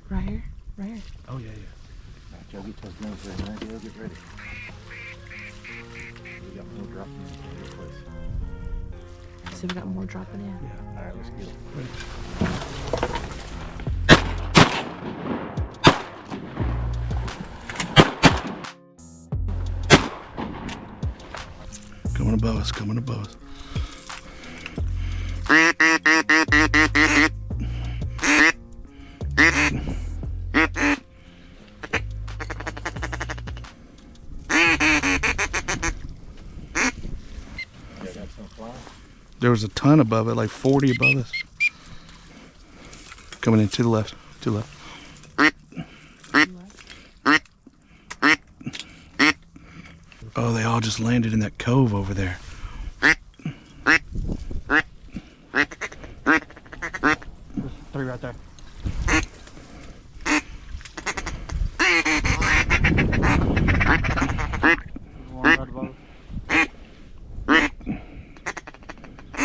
Right here? Right here. Oh, yeah, yeah. Right, Joe, get those guns ready, man. Joe, get ready. We got more dropping in this place. So we got more dropping in. Yeah. All right, let's get them. Coming above us, coming above us. There was a ton above it, like 40 above us. Coming in to the left, to the left. Oh, they all just landed in that cove over there. There's 3 right there.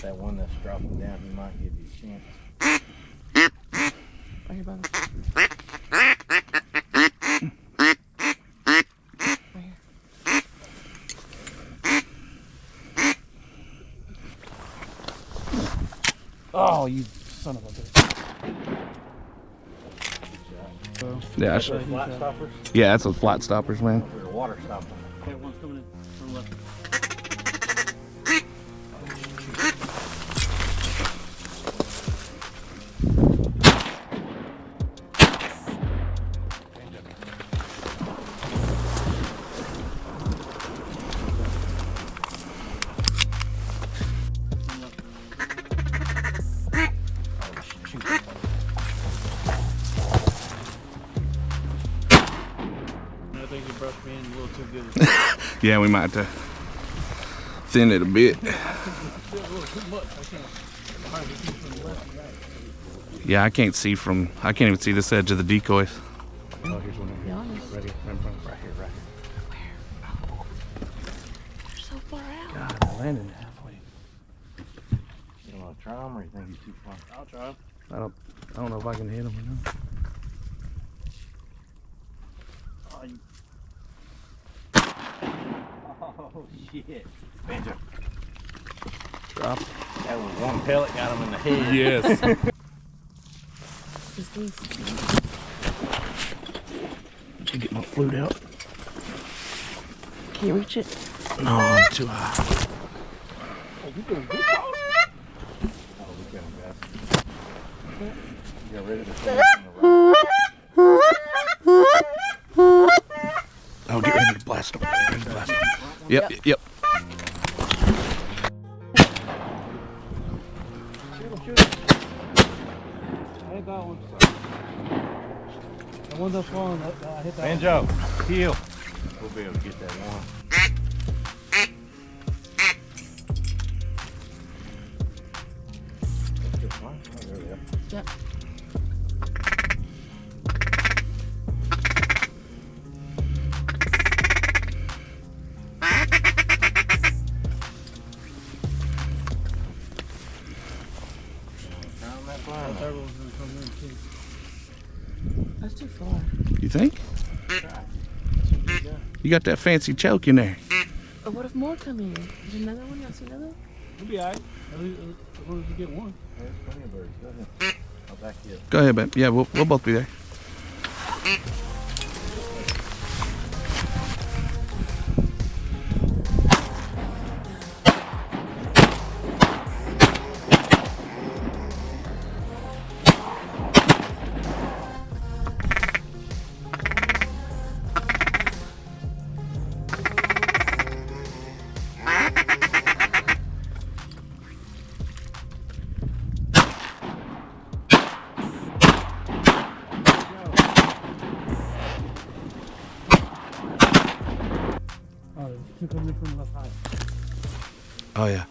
That one that's dropping down, he might give you a chance. Right here, brother. Oh, you son of a bitch. Yeah, Flat stoppers? yeah, that's those flat stoppers, man. There's a water stopper. Okay, one's coming in from the left. I think you brushed me in a little too good. Yeah, we might have to thin it a bit. A little too much. I can't hardly see from the left and right. Yeah, I can't even see this edge of the decoys. Oh, here's one right Be here. honest. Ready? Right in front. Right here, right here. They're so far out. God, they're landing halfway. You want to try them or you think he's too far? I'll try him. I don't know if I can hit them or not. Oh, you Oh, shit. Banjo. Drop. That was one pellet, got him in the head. Yes. Just these. Get my flute out. Can you reach it? No, I'm too high. Oh, we got him, guys. You got ready to throw it Oh, get ready to blast them. Get ready to blast them. Yep, yep. shoot him. I hit that one. The one that's falling, I hit that Banjo, heel. We'll be able to get that one. Oh, there we go. Yep. That one's gonna come in too. That's too far. You think? You got that fancy choke in there. But what if more come in? There's another one? Y'all see another one? We'll be alright. At least as long as we get one. There's plenty of birds. Go ahead. I'll back you up. Go ahead, babe. Yeah, we'll both be there. Oh, there's two coming in from the left side. Oh, yeah.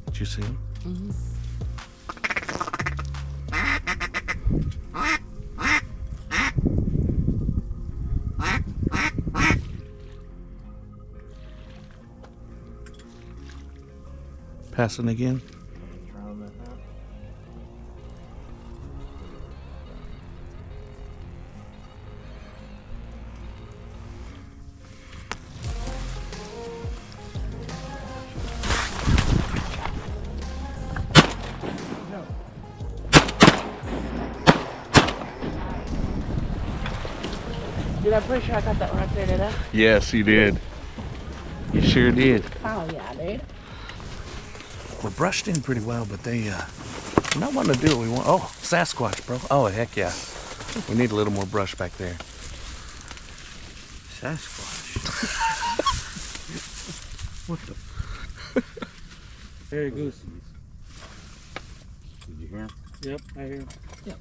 Did you see him? Mm-hmm. Passing again. Try on that now. Dude, I'm pretty sure I got that right there, did I? Yes, you did. You sure did. Oh, yeah, dude. We're brushed in pretty well, but they not wanting to do what we want. Oh, Sasquatch, bro. Oh, heck yeah. We need a little more brush back there. Sasquatch. What the? Hey, goose. Did you hear him? Yep, I hear him. Yep.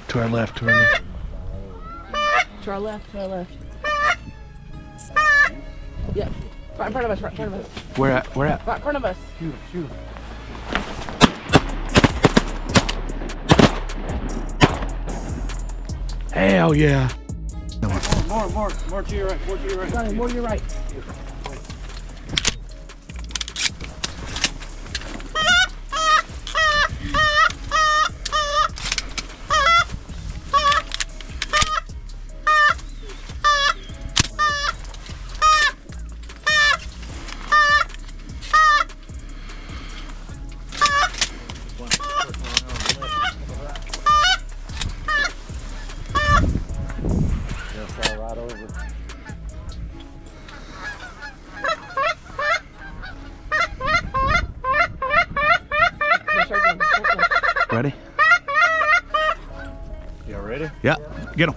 To our left, to our left. To our left, to our left. Yep. Right in front of us, right in front of us. Where at? Where at? Right in front of us. Shoot, shoot. Hell yeah. More to your right, more to your right. Johnny, more to your right. Right over. Ready? Y'all ready? Yeah. Get him.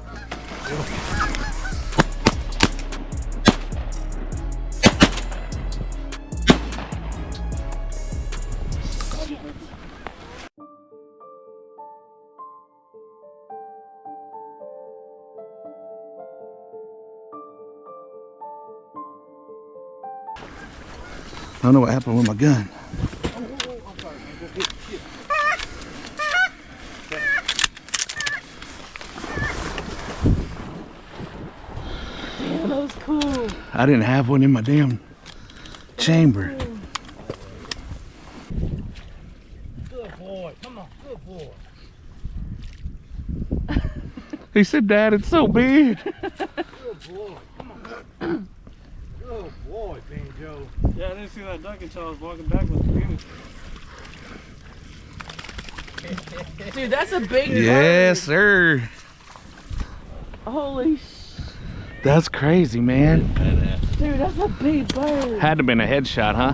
I don't know what happened with my gun. Damn, that was cool. I didn't have one in my damn chamber. Good boy. Come on, good boy. He said, Dad, it's so big. Good boy. Come on. Good boy, Banjo. Yeah, I didn't see that duck until I was walking back with the goose. Dude, that's a big Yes, bird. sir. Holy That's crazy, man. dude, that's a big bird. Had to have been a headshot, huh?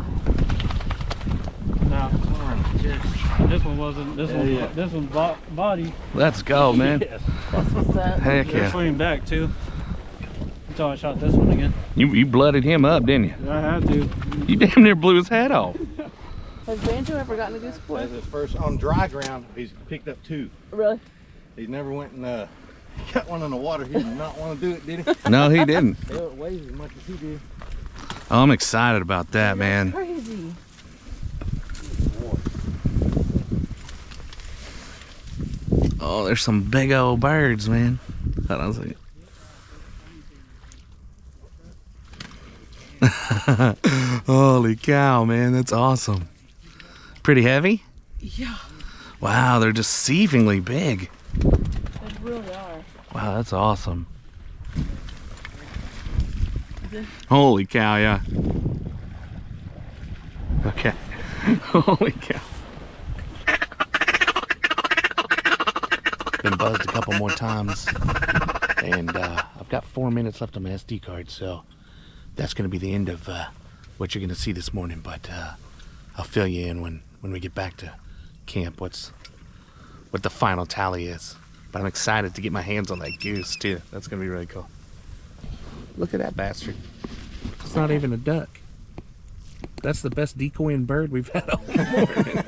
No, this one wasn't. This one, yeah. this one's body. Let's go, man. Yes. That's what's up. Heck They're yeah. swinging back too. Until I shot this one again. You blooded him up, didn't you? I had to. You damn near blew his head off. Has Banjo ever gotten a goose before? That's his first on dry ground. He's picked up 2. Really? He's never went and got one in the water. He did not want to do it, did he? No, he didn't. It weighs as much as he did. Oh, I'm excited about that, Dude, man. that's crazy. Oh, there's some big old birds, man. Hold on a second. Holy cow, man, that's awesome. Pretty heavy? Yeah, Wow, they're deceivingly big. they really are. Wow, that's awesome. Holy cow, yeah. Okay. Holy cow. Been buzzed a couple more times. And I've got 4 minutes left on my SD card, so that's going to be the end of what you're going to see this morning. But I'll fill you in when we get back to camp what the final tally is. But I'm excited to get my hands on that goose, too. That's going to be really cool. Look at that bastard. It's not even a duck. That's the best decoying bird we've had all morning.